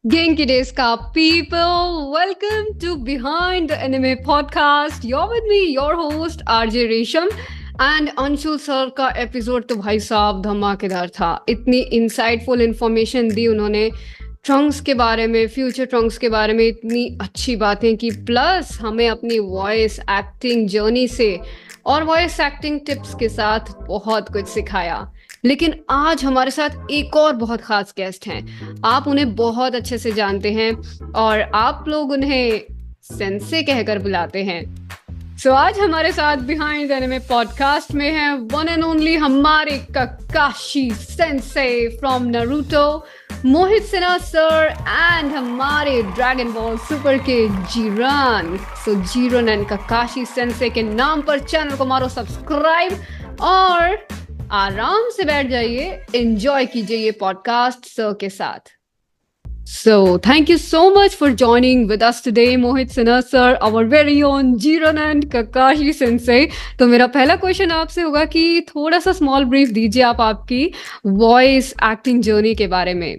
Genki desu ka, people? Welcome to Behind the Anime podcast. You're with me, your host RJ Resham. And Anshul sir का episode तो भाई साहब धमाकेदार था। इतनी इंसाइटफुल इंफॉर्मेशन दी उन्होंने ट्रंक्स के बारे में, फ्यूचर ट्रंक्स के बारे में इतनी अच्छी बातें की, प्लस हमें अपनी वॉइस एक्टिंग जर्नी से और वॉइस एक्टिंग टिप्स के साथ बहुत कुछ सिखाया। लेकिन आज हमारे साथ एक और बहुत खास गेस्ट हैं। आप उन्हें बहुत अच्छे से जानते हैं और आप लोग उन्हें सेंसे कहकर बुलाते हैं। सो आज हमारे साथ बिहाइंड द एनिमे पॉडकास्ट में है वन एंड ओनली हमारे Kakashi sensei from Naruto, Mohit Sinha sir, and हमारे ड्रैगन बॉल सुपर के Jiren. So Jiran and ककाशी sense के नाम पर चैनल को मारो सब्सक्राइब और आराम से बैठ जाइए, एंजॉय कीजिए ये पॉडकास्ट सर के साथ। So, thank you so much for joining with us today, Mohit Sinha sir, our very own Jiran and Kakashi sensei. तो मेरा पहला क्वेश्चन आपसे होगा कि थोड़ा सा स्मॉल ब्रीफ दीजिए आप आपकी वॉइस एक्टिंग जर्नी के बारे में।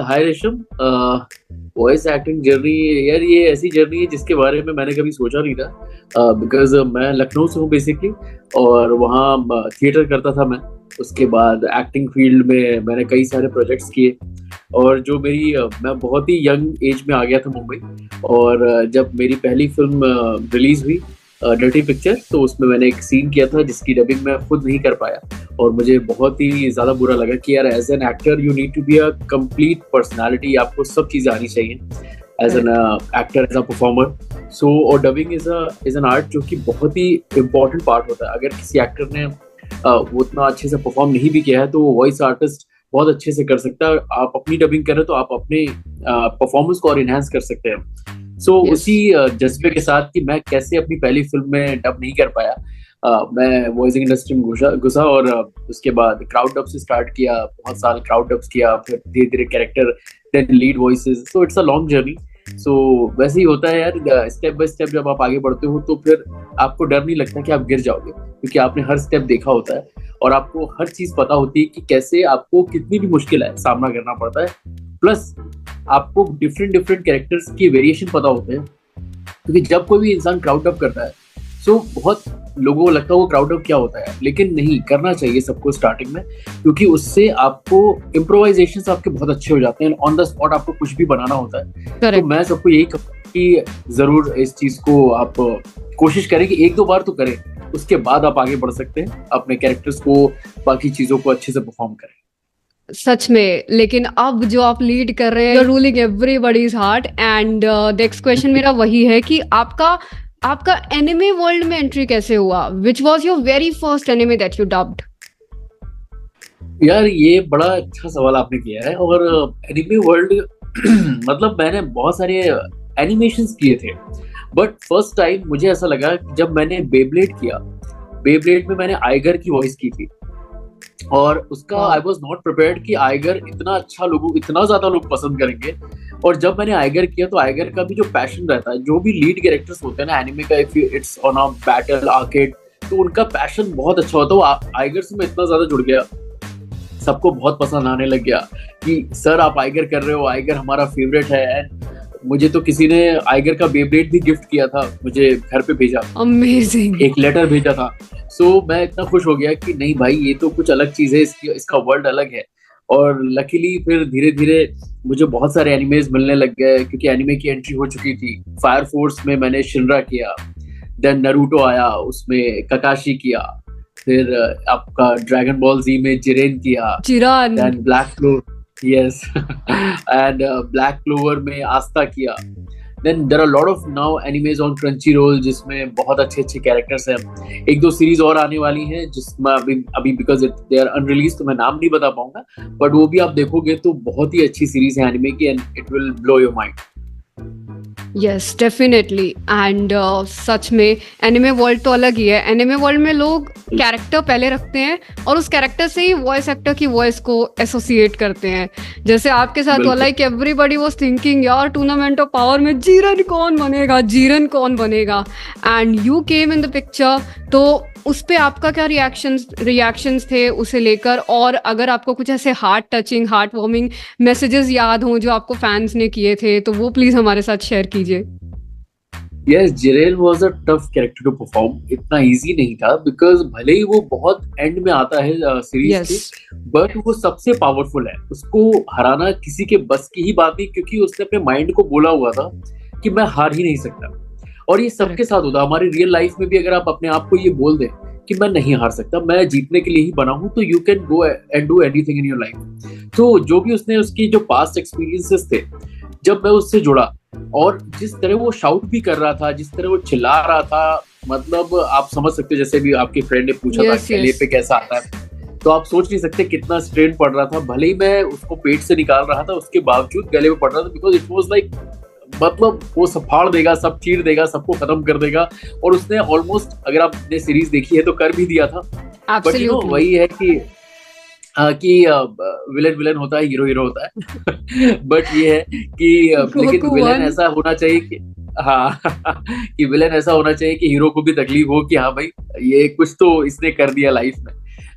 हाय रेशम, वॉइस एक्टिंग जर्नी यार ये ऐसी जर्नी है जिसके बारे में मैंने कभी सोचा नहीं था, बिकॉज मैं लखनऊ से हूँ बेसिकली, और वहाँ थिएटर करता था मैं। उसके बाद एक्टिंग फील्ड में मैंने कई सारे प्रोजेक्ट्स किए, और जो मैं बहुत ही यंग एज में आ गया था मुंबई। और जब मेरी पहली फिल्म रिलीज हुई डर्टी पिक्चर, तो उसमें मैंने एक सीन किया था जिसकी डबिंग मैं खुद नहीं कर पाया, और मुझे बहुत ही ज़्यादा बुरा लगा कि यार as an actor you need to be a complete personality, आपको सब चीज़ें आनी चाहिए as an actor, as a performer. So और डबिंग इज एन आर्ट जो कि बहुत ही इम्पॉर्टेंट पार्ट होता है। अगर किसी एक्टर ने वो उतना अच्छे से परफॉर्म नहीं भी किया है तो वो वॉइस आर्टिस्ट बहुत अच्छे से कर सकता है। आप अपनी डबिंग करें तो आप अपने परफॉर्मेंस को और इनहेंस कर सकते हैं। सो उसी जज्बे के साथ कि मैं कैसे अपनी पहली फिल्म में डब नहीं कर पाया, मैं वॉइसिंग इंडस्ट्री में घुसा और उसके बाद क्राउड डब से स्टार्ट किया। बहुत साल क्राउड डब्स किया, फिर धीरे धीरे character, then lead voices. So it's a long journey. So वैसे ही होता है यार, स्टेप बाय स्टेप जब आप आगे बढ़ते हो तो फिर आपको डर नहीं लगता कि आप गिर जाओगे, क्योंकि आपने हर स्टेप देखा होता है और आपको हर चीज पता होती है कि कैसे आपको कितनी भी मुश्किल है सामना करना पड़ता है। प्लस आपको डिफरेंट कैरेक्टर्स की वेरिएशन पता होते हैं, क्योंकि जब कोई भी इंसान क्राउड डब करता है सो बहुत लोगों को लगता है वो क्राउड डब क्या होता है, लेकिन नहीं, करना चाहिए सबको स्टार्टिंग में, क्योंकि उससे आपको इम्प्रोवाइजेशन आपके बहुत अच्छे हो जाते हैं। ऑन द स्पॉट आपको कुछ भी बनाना होता है। तो मैं सबको यही कहूँगा कि जरूर इस चीज को आप कोशिश करें कि एक दो बार तो करें, उसके बाद आप आगे बढ़ सकते हैं, अपने कैरेक्टर्स को, बाकी चीजों को अच्छे से परफॉर्म करें। सच में। लेकिन अब जो आप लीड कर रहे हैं, ruling everybody's heart. And next question मेरा वही है कि आपका एनिमे वर्ल्ड में एंट्री कैसे हुआ? Which was your very first anime that you dubbed? यार ये बड़ा अच्छा सवाल आपने किया है। और एनिमे वर्ल्ड मतलब मैंने बहुत सारे एनिमेशंस किए थे, बट फर्स्ट टाइम मुझे ऐसा लगा जब मैंने बेब्लेड किया। बेब्लेड में मैंने आइगर की वॉइस की थी, और उसका आई वॉज नॉट प्रिपेयर्ड कि आइगर इतना ज्यादा लोग पसंद करेंगे। और जब मैंने आइगर किया तो आइगर का भी जो पैशन रहता है, जो भी लीड कैरेक्टर्स होते हैं ना एनिमे का, if it's on a battle arcade, तो उनका पैशन बहुत अच्छा होता है। वो आइगर से मैं इतना ज्यादा जुड़ गया, सबको बहुत पसंद आने लग गया कि सर आप आइगर कर रहे हो, आइगर हमारा फेवरेट है। एंड मुझे तो किसी ने आइगर का बेब्लेड भी गिफ्ट किया था, मुझे घर पे भेजा, अमेजिंग, एक लेटर भेजा था। सो मैं इतना खुश हो गया कि नहीं भाई, ये तो कुछ अलग चीज है, इसका वर्ल्ड अलग है। और लकीली फिर धीरे धीरे मुझे बहुत सारे एनिमेज मिलने लग गए, क्योंकि एनिमे की एंट्री हो चुकी थी। फायर फोर्स में मैंने शिनरा किया, देन नारुतो आया, उसमें ककाशी किया, फिर आपका ड्रैगन बॉल जी में जिरेन किया, then Black Clover, yes and Black Clover में आस्था किया। Then there are a lot of now animes on Crunchyroll जिसमें बहुत अच्छे कैरेक्टर्स हैं। एक दो सीरीज और आने वाली हैं जिसमें अभी बिकॉज दे आर अनरिलीज तो मैं नाम नहीं बता पाऊंगा, बट वो भी आप देखोगे तो बहुत ही अच्छी सीरीज है एनिमे की, and it will blow your mind. Yes definitely. And such में एनिमे वर्ल्ड तो अलग ही है। एनिमे वर्ल्ड में लोग कैरेक्टर पहले रखते हैं और उस कैरेक्टर से ही वॉइस एक्टर की वॉइस को एसोसिएट करते हैं। जैसे आपके साथ हुआ, लाइक एवरीबॉडी वाज थिंकिंग यार टूर्नामेंट ऑफ पावर में जीरन कौन बनेगा, and you came in the picture. तो उस पे आपका क्या रिएक्शंस थे उसे लेकर, और अगर आपको कुछ ऐसे heart touching heart warming messages याद हों जो आपको फैंस ने किए थे, तो वो प्लीज हमारे साथ शेयर कीजिए। Yes, Jiren was a tough character to perform. इतना इजी नहीं था, बिकॉज भले ही वो बहुत एंड में आता है सीरीज यस के, बट वो सबसे पावरफुल है। उसको हराना किसी के बस की ही बात नहीं, क्योंकि उसने अपने माइंड को बोला हुआ था कि मैं हार ही नहीं सकता। और ये सबके साथ होता है। हमारी रियल लाइफ में भी अगर आप अपने आप को ये बोल दें कि मैं नहीं हार सकता, मैं जीतने के लिए ही बना हूं, तो you can go and do anything in your life. तो जो भी उसने, उसकी जो पास्ट एक्सपीरियंसेस थे, जब मैं उससे जुड़ा, और जिस तरह वो शाउट भी कर रहा था, जिस तरह वो चिल्ला रहा था, मतलब आप समझ सकते हो। जैसे भी आपके फ्रेंड ने पूछा था गले पे कैसा आता है, तो आप सोच नहीं सकते कितना स्ट्रेन पड़ रहा था। भले ही मैं उसको पेट से निकाल रहा था, उसके बावजूद गले में पड़ रहा था, बिकॉज इट वाज लाइक, मतलब वो सब फाड़ देगा, सब चीर देगा, सबको खत्म कर देगा। और उसने ऑलमोस्ट, अगर आपने सीरीज देखी है तो कर भी दिया था। बट यू नो, वही है कि विलन विलन होता है, हीरो हीरो होता है। बट ये है कि लेकिन विलन ऐसा होना चाहिए कि, हाँ, कि विलन ऐसा होना चाहिए कि हीरो को भी तकलीफ हो कि हाँ भाई, ये कुछ तो इसने कर दिया लाइफ में।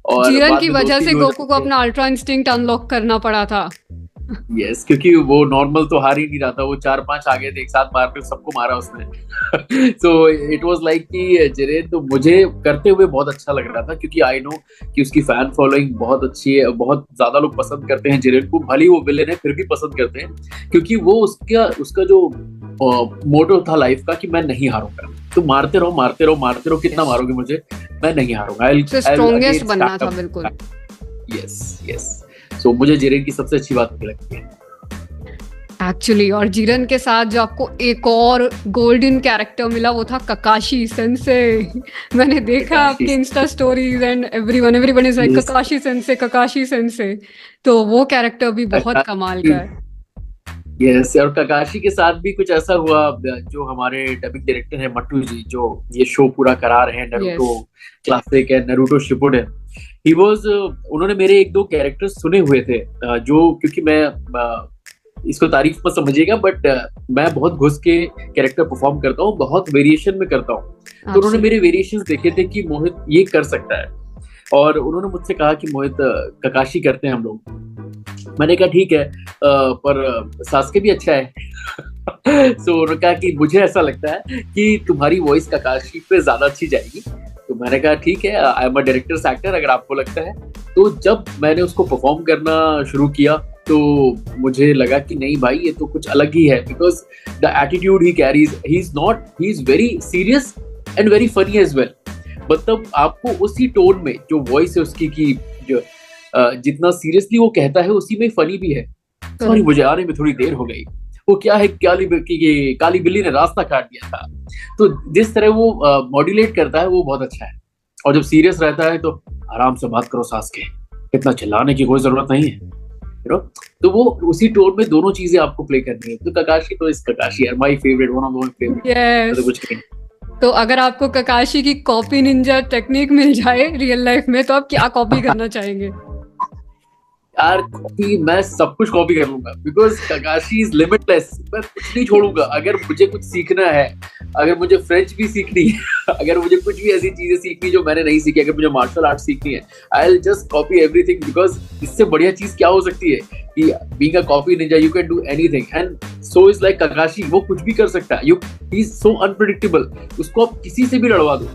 और जीरन की वजह से गोकू को अपना अल्ट्रा इंस्टिंक्ट अनलॉक करना पड़ा था। यस, क्योंकि वो नॉर्मल तो हार ही नहीं रहा था। वो 4-5 आ गए थे एक साथ, मार के सबको मारा उसने। सो इट वाज लाइक कि जिरेन तो मुझे करते हुए बहुत अच्छा लग रहा था, क्योंकि आई नो कि उसकी फैन फॉलोइंग बहुत अच्छी है, बहुत ज्यादा लोग पसंद करते हैं जिरेन को। भले ही वो विलेन है फिर भी पसंद करते हैं, क्योंकि वो उसका जो मोटो था लाइफ का कि मैं नहीं हारूंगा। तो मारते रहो मारते रहो मारते रहो, कितना मारोगे मुझे, मैं नहीं हारूंगा। स्ट्रॉन्गेस्ट बनना था, बिल्कुल। यस यस, सो मुझे जिरेन की सबसे अच्छी बात लगती है एक्चुअली। और जिरन के साथ जो आपको एक और गोल्डन कैरेक्टर मिला, वो था ककाशी सेंसे। मैंने देखा आपके insta stories and everyone is like Kakashi sensei. तो वो कैरेक्टर भी बहुत कमाल का है। यस, और ककाशी के साथ भी कुछ ऐसा हुआ। जो हमारे डबिंग डायरेक्टर है मट्टू जी, जो ये शो पूरा करा रहे हैं, नरूटो क्लासिक है, नरूटो शिपुडेन, ही वाज, उन्होंने मेरे 1-2 कैरेक्टर सुने हुए थे, जो, क्योंकि मैं इसको तारीफ मत समझिएगा, बट मैं बहुत घुस के कैरेक्टर परफॉर्म करता हूँ, बहुत वेरिएशन में करता हूँ। तो उन्होंने मेरे वेरिएशंस देखे थे कि मोहित ये कर सकता है, और उन्होंने मुझसे कहा कि मोहित ककाशी करते हैं हम लोग। मैंने कहा ठीक है, पर सास्के भी अच्छा है। सो उन्होंने कहा कि मुझे ऐसा लगता है कि तुम्हारी वॉइस ककाशी पे ज्यादा अच्छी जाएगी। तो मैंने कहा ठीक है, I am a directors actor, अगर आपको लगता है। तो जब मैंने उसको परफॉर्म करना शुरू किया, तो मुझे लगा कि नहीं भाई, ये तो कुछ अलग ही है, because the attitude he carries, he is very serious and very funny as well. मतलब आपको उसी टोन में जो वॉइस है उसकी, की जो जितना सीरियसली वो कहता है, उसी में फनी भी है। सॉरी, मुझे आने में थोड़ी देर हो गई। वो क्या है, काली बिल्ली ने रास्ता काट दिया था। तो जिस तरह वो मॉड्यूलेट करता है, वो बहुत अच्छा है। और जब सीरियस रहता है तो आराम से बात करो सास्के, इतना चिल्लाने की कोई जरूरत नहीं है, यू नो। तो वो उसी टोन में दोनों चीजें आपको प्ले करनी है। तो ककाशी तो इस ककाशी है my favourite, one of my favourite. तो कुछ नहीं। तो अगर आपको ककाशी की कॉपी निंजा टेक्निक मिल जाए रियल लाइफ में, तो आप क्या कॉपी करना चाहेंगे? यार कॉपी, मैं सब कुछ कॉपी कर लूंगा, बिकॉज ककाशी इज लिमिटलेस। मैं कुछ नहीं छोड़ूंगा। अगर मुझे कुछ सीखना है, अगर मुझे फ्रेंच भी सीखनी है, अगर मुझे कुछ भी ऐसी चीजें सीखनी जो मैंने नहीं सीखी, अगर मुझे मार्शल आर्ट सीखनी है, I will just copy everything. Because इससे बढ़िया चीज क्या हो सकती है कि being a copy ninja, you can do anything, and so is like Kakashi. वो कुछ भी कर सकता है। He is so unpredictable. उसको आप किसी से भी लड़वा दो,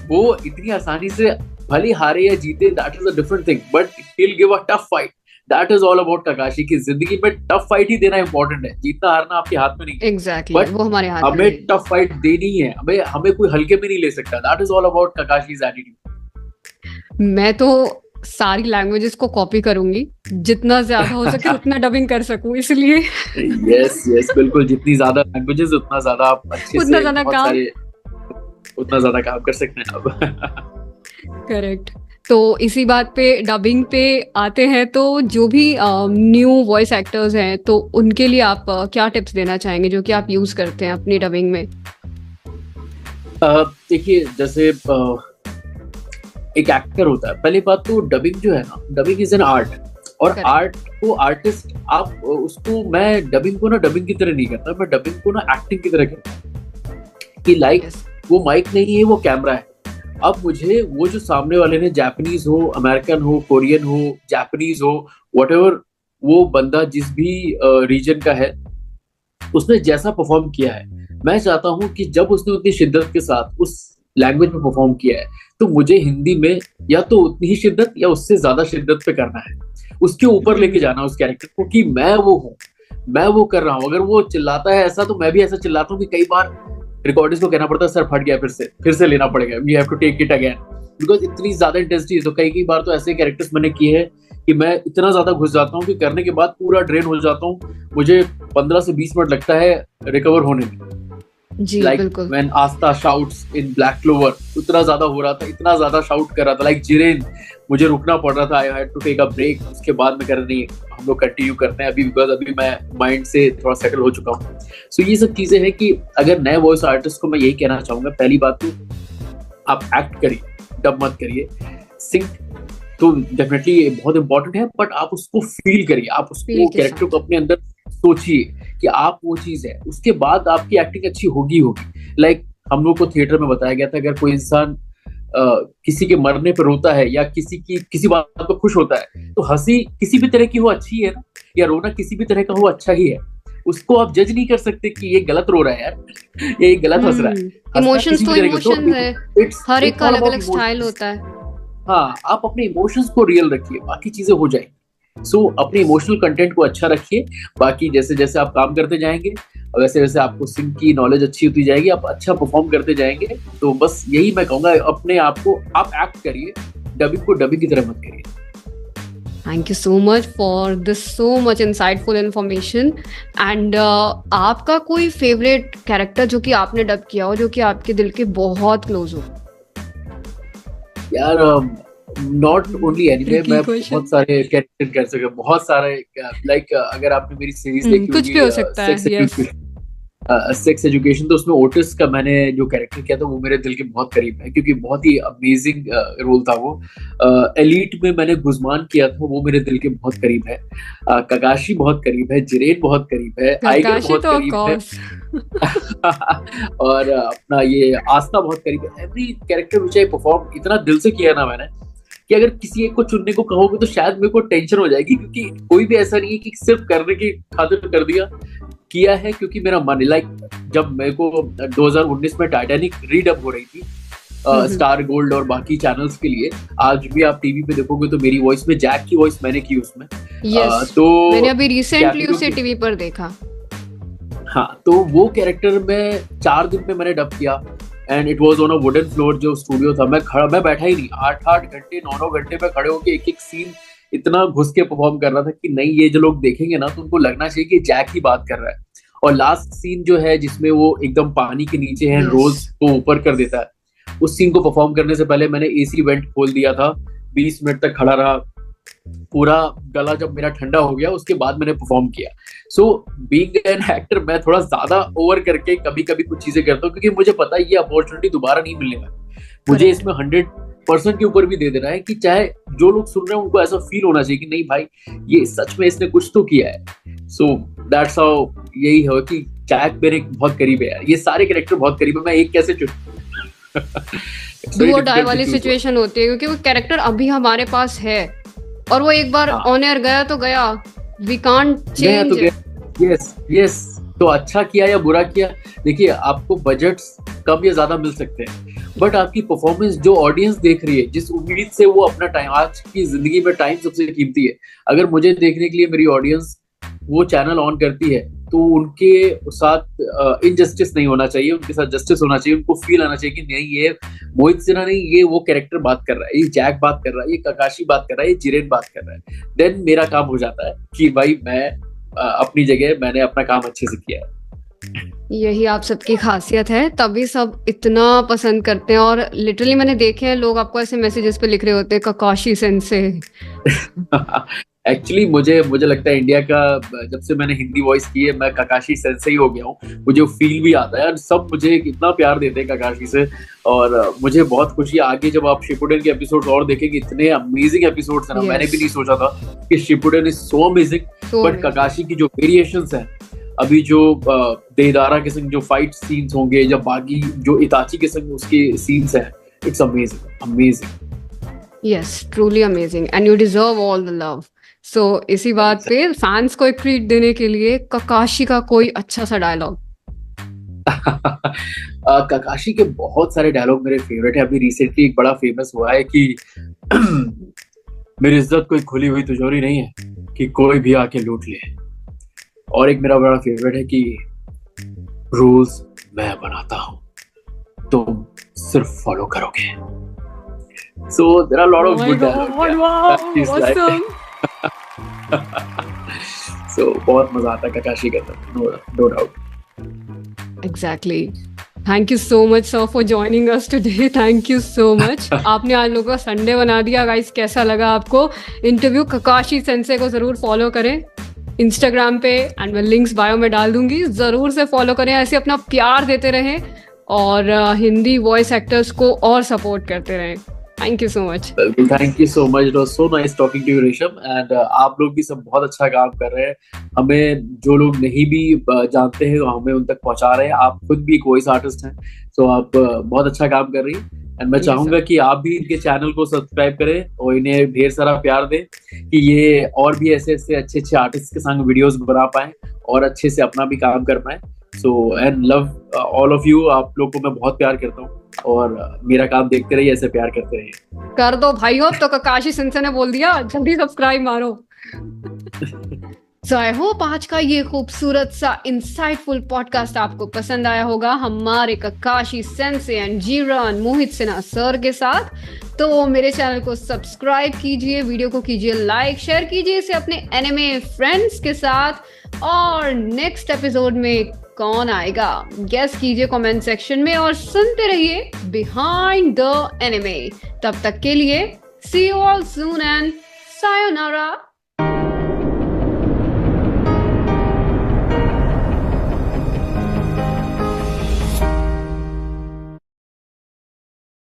वो इतनी आसानी से, भले हारे या जीते, that is a different thing, but he will give a tough fight. That is all about Kakashi की जिंदगी में टफ फाइट ही देना इंपॉर्टेंट है। जीतना हारना आपके हाथ में नहीं है। एग्जैक्टली, वो हमारे हाथ में हमें टफ फाइट देनी है। हमें कोई हल्के में नहीं ले सकता। That is all about Kakashi's attitude. मैं तो सारी लैंग्वेजेस को कॉपी करूंगी, जितना ज्यादा हो सके उतना डबिंग कर सकूं, इसलिए। यस बिल्कुल, जितनी ज्यादा लैंग्वेजेस उतना ज्यादा आप अच्छे उतना से ज्यादा काम, उतना ज्यादा काम कर सकते हैं आप। करेक्ट। तो इसी बात पे, डबिंग पे आते हैं। तो जो भी न्यू वॉइस एक्टर्स हैं, तो उनके लिए आप क्या टिप्स देना चाहेंगे जो कि आप यूज करते हैं अपनी डबिंग में? देखिए, जैसे एक एक्टर होता है, पहली बात तो डबिंग जो है ना, डबिंग इज एन आर्ट। और आर्ट को आर्टिस्ट, आप उसको, मैं डबिंग को ना डबिंग की तरह नहीं करता, मैं डबिंग को ना एक्टिंग की तरह करता हूँ। कि लाइक वो माइक नहीं है, वो कैमरा है। अब मुझे वो जो सामने वाले ने, जापानीज हो, अमेरिकन हो, कोरियन हो, जापानीज हो, व्हाटएवर, वो बंदा जिस भी रीजन का है, उसने जैसा परफॉर्म किया है, मैं चाहता हूं कि जब उसने उतनी शिद्दत के साथ उस लैंग्वेज में परफॉर्म किया है, तो मुझे हिंदी में या तो उतनी ही शिद्दत या उससे ज्यादा शिद्दत पे करना है, उसके ऊपर लेके जाना उस कैरेक्टर को कि मैं वो हूँ, मैं वो कर रहा हूँ। अगर वो चिल्लाता है ऐसा, तो मैं भी ऐसा चिल्लाता हूँ कि कई बार रिकॉर्डिस्ट को कहना पड़ता है, सर फट गया, फिर से लेना पड़ेगा, we have to take it again, because इतनी ज्यादा इंटेंसिटी है। तो कई बार तो ऐसे कैरेक्टर्स मैंने किए हैं कि मैं इतना ज्यादा घुस जाता हूँ कि करने के बाद पूरा ड्रेन हो जाता हूँ, मुझे 15 से 20 मिनट लगता है रिकवर होने में। जी like बिल्कुल। when Asta shouts in Black Clover, उतना ज्यादा हो रहा था, इतना ज्यादा शाउट कर रहा था, like जिरेन, मुझे रुकना पड़ रहा था, I had to take a break, उसके बाद में कर नहीं, हम लोग कंटिन्यू करते हैं अभी, बिकॉज अभी मैं माइंड से थोड़ा सेटल हो चुका हूँ। सो ये सब चीजें हैं कि अगर नए वॉइस आर्टिस्ट को मैं यही कहना चाहूंगा, पहली बात तो आप एक्ट करिए, डब मत करिए। सिंग तो डेफिनेटली बहुत इंपॉर्टेंट है, बट आप उसको फील करिए, आप उसको कैरेक्टर को अपने अंदर सोचिए कि आप वो चीज है, उसके बाद आपकी एक्टिंग अच्छी होगी। लाइक हम लोग को थिएटर में बताया गया था, अगर कोई इंसान किसी के मरने पर रोता है या किसी बात पर खुश होता है, तो हंसी किसी भी तरह की हो अच्छी है ना, या रोना किसी भी तरह का हो अच्छा ही है। उसको आप जज नहीं कर सकते कि ये गलत रो रहा है यार, ये गलत हंस रहा है। इमोशंस तो इमोशंस है, हर एक का अलग अलग स्टाइल होता है। हाँ, आप अपने इमोशंस को रियल रखिए, बाकी चीजें हो जाएंगी। सो अपने इमोशनल कंटेंट को अच्छा रखिए, बाकी जैसे जैसे आप काम करते जाएंगे वैसे वैसे आपको सिंग की नॉलेज अच्छी होती जाएगी, आप अच्छा परफॉर्म करते जाएंगे। तो बस यही मैं कहूंगा, अपने आप को आप एक्ट करिए, डबिंग को डबिंग की तरह मत करिए। Thank you so much for this so much insightful information. And आपका कोई फेवरेट कैरेक्टर जो कि आपने डब किया हो, जो कि आपके दिल के बहुत क्लोज हो? यार नॉट ओनली एनीमे, मैं बहुत सारे कैरेक्टर कर सकता हूँ, बहुत सारे। लाइक अगर आपने मेरी सीरीज देखी कुछ भी हो सकता है, सेक्स एजुकेशन, तो उसमें ओटिस का मैंने जो कैरेक्टर किया था वो मेरे दिल के बहुत करीब है, क्योंकि बहुत ही अमेजिंग रोल था वो। एलीट में मैंने गुजमान किया था, वो मेरे दिल के बहुत करीब है। ककाशी बहुत करीब है, जिरेन बहुत करीब है, आइगर बहुत करीब है और अपना ये आस्था बहुत करीब है। Every character which I perform इतना दिल से किया ना मैंने, कि अगर किसी एक को चुनने को कहोगे तो शायद मेरे को टेंशन हो जाएगी, क्योंकि कोई भी ऐसा नहीं है कि सिर्फ करने की खातिर कर दिया, किया है क्योंकि मेरा मन है। लाइक जब मेरे को 2019 में टाइटैनिक रीडअप हो रही थी स्टार गोल्ड और बाकी चैनल्स के लिए, आज भी आप टीवी पे देखोगे तो मेरी वॉइस में जैक की वॉइस मैंने की उसमें। तो मैंने अभी रिसेंटली उसे टीवी पर देखा। हाँ, तो वो कैरेक्टर में 4 दिन में मैंने डब किया, and it was on a wooden floor. जो स्टूडियो था, मैं बैठा ही नहीं, 8-8 घंटे 9-9 घंटे में खड़े होकर एक सीन इतना घुस के परफॉर्म कर रहा था कि नहीं, ये जो लोग देखेंगे ना तो उनको लगना चाहिए कि जैक ही बात कर रहा है। और लास्ट सीन जो है जिसमें वो एकदम पानी के नीचे है, रोज को ऊपर कर देता है, उस सीन को परफॉर्म करने से पहले मैंने एसी वेंट खोल दिया था, 20 मिनट तक खड़ा रहा, पूरा गला जब मेरा ठंडा हो गया उसके बाद मैंने परफॉर्म किया। सो बीइंग एन एक्टर, मैं थोड़ा ज्यादा ओवर करके कभी कभी कुछ चीजें करता हूँ, क्योंकि मुझे पता है ये अपॉर्चुनिटी दोबारा नहीं मिलने वाली। मुझे इसमें 100% के ऊपर भी दे देना है कि चाहे जो लोग सुन रहे हैं उनको ऐसा फील होना चाहिए कि नहीं भाई, ये सच में इसने कुछ तो किया है। सो दैट्स हाउ, यही है कि जैक मेरे बहुत करीब है यार, ये सारे कैरेक्टर बहुत करीब है, मैं एक कैसे चुनूं? डू और डाई वाली सिचुएशन होती है, क्योंकि वो कैरेक्टर अभी हमारे पास है और वो एक बार ऑन एयर गया तो गया, वी कांट चेंज। यस, तो अच्छा किया या बुरा किया, देखिए आपको बजट्स कम या ज्यादा मिल सकते हैं, बट आपकी परफॉर्मेंस जो ऑडियंस देख रही है, जिस उम्मीद से वो अपना टाइम, आज की जिंदगी में टाइम सबसे कीमती है। अगर मुझे देखने के लिए मेरी ऑडियंस वो चैनल ऑन करती है, तो उनके साथ इनजस्टिस नहीं होना चाहिए, उनके साथ जस्टिस होना चाहिए। उनको फील आना चाहिए कि नहीं, ये मोहित सिन्हा नहीं, ये वो कैरेक्टर बात कर रहा है, ये जैक बात कर रहा है, ये ककाशी बात कर रहा है, ये जिरेन बात कर रहा है। देन मेरा काम हो जाता है कि भाई मैं अपनी जगह मैंने अपना काम अच्छे से किया है। यही आप सबकी खासियत है, तभी सब इतना पसंद करते हैं। और लिटरली मैंने देखे हैं लोग आपको ऐसे मैसेजेस पे लिख रहे होते हैं, ककाशी सेंसे। एक्चुअली मुझे लगता है इंडिया का, जब से मैंने हिंदी वॉइस की है, मैं ककाशी सेंसे ही हो गया हूँ। मुझे फील भी आता है यार, सब मुझे इतना प्यार देते हैं ककाशी से, और मुझे बहुत खुशी है। आगे जब आप शिपुडेन के एपिसोड्स और देखेंगे, इतने अमेजिंग एपिसोड्स हैं ना, मैंने भी नहीं सोचा था कि Shippuden is so amazing, but Kakashi की जो वेरिएशंस हैं, अभी जो देदारा के संग जो फाइट सीन्स होंगे, या बागी जो इताची के संग उसके सीन्स हैं, It's amazing. Yes, truly amazing and you deserve all the love. So इसी बात पे फैंस को एक ट्रीट देने के लिए ककाशी का कोई अच्छा सा डायलॉग। ककाशी के बहुत सारे डायलॉग मेरे फेवरेट है। अभी रिसेंटली एक बड़ा फेमस हुआ है कि मेरी इज्जत कोई खुली हुई तिजोरी नहीं है कि कोई भी आके लूट ले। और एक मेरा बड़ा फेवरेट है कि रूल्स मैं बनाता हूँ, तुम सिर्फ फॉलो करोगे। So there are a lot of good dialogue. Wow, awesome. So बहुत मजा आता है ककाशी के अंदर, no doubt. Exactly. Thank you so much sir for joining us today. Thank you so much. आपने आज लोगों का संडे बना दिया गाइस। कैसा लगा आपको इंटरव्यू? ककाशी सेंसे को जरूर फॉलो करें इंस्टाग्राम पे एंड मैं लिंक्स बायो में डाल दूंगी, जरूर से फॉलो करें। ऐसे अपना प्यार देते रहें और हिंदी वॉइस एक्टर्स को और सपोर्ट करते रहें। Thank you so much. Thank you so much. It was so nice talking to you, Resham. And आप लोग भी सब बहुत अच्छा काम कर रहे हैं। हमें जो लोग नहीं भी जानते हैं हमें उन तक पहुंचा रहे हैं। आप खुद भी एक वॉइस आर्टिस्ट हैं, तो आप बहुत अच्छा काम कर रही हैं। एंड मैं चाहूंगा कि आप भी इनके चैनल को सब्सक्राइब करें और इन्हें ढेर सारा प्यार दें कि ये और भी ऐसे अच्छे आर्टिस्ट के संग वीडियोस बना पाए और अच्छे से अपना भी काम कर पाए। So and love all of you. आप लोग को मैं बहुत प्यार करता हूँ और मेरा काम देखते रहिए, ऐसे प्यार करते रहिए। कर दो भाइयों, तो ककाशी सेंसे ने बोल दिया, जल्दी सब्सक्राइब मारो। So I hope आज का ये खूबसूरत सा इंसाइटफुल पॉडकास्ट आपको पसंद आया होगा हमारे Kakashi sensei and Jiren Mohit Sinha sir के साथ। तो मेरे चैनल को सब्सक्राइब कीजिए, वीडियो को कीजिए लाइक, शेयर कीजिए इसे अपने एनिमे फ्रेंड्स के साथ। और नेक्स्ट एपिसोड में कौन आएगा गेस कीजिए कमेंट सेक्शन में और सुनते रहिए बिहाइंड द एनिमे। तब तक के लिए see you all soon and sayonara.